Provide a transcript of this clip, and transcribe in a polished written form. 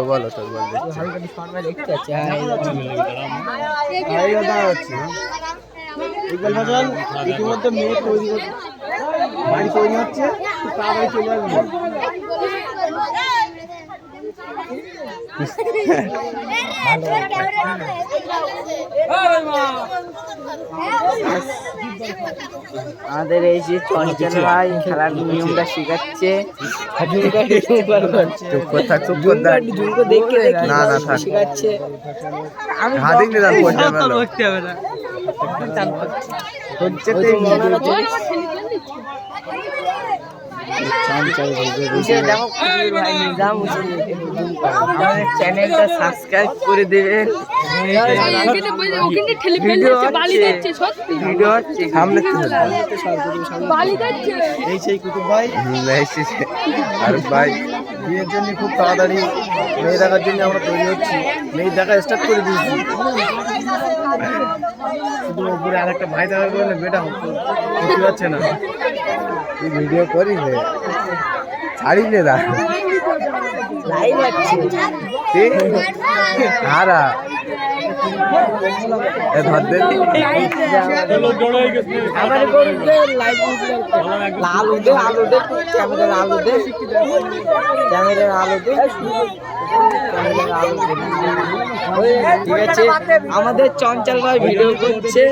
বলো তোর বলতে ইতিমধ্যে মেয়ে তৈরি বাড়ি তৈরি হচ্ছে, তাড়াতাড়ি চলে আসবে। আমাদের এই যে চঞ্চল ভাই খেলার নিয়মটা শেখাচ্ছে। শেখাচ্ছে চ্যানেলটা সাবস্ক্রাইব করে দেবেন। এই সেই কুতুব ভাই আর ভাই বিয়ের জন্য খুব তাড়াতাড়ি মেয়ে দেখার জন্য আমরা তৈরি হচ্ছি, মেয়ে দেখা স্টার্ট করে দিয়েছি। শুধু উপরে আর একটা ভাই দেখার কারণে মেয়েটা হতে পারছে না। তুই ভিডিও করিস ছাড়িলে না লাইভ আছে হারা লাল উঠে আলু দে ক্যামেরার আলু দে ক্যামেরার আলু দে ঠিক আছে। আমাদের চঞ্চল ভাই ভিডিও করছে।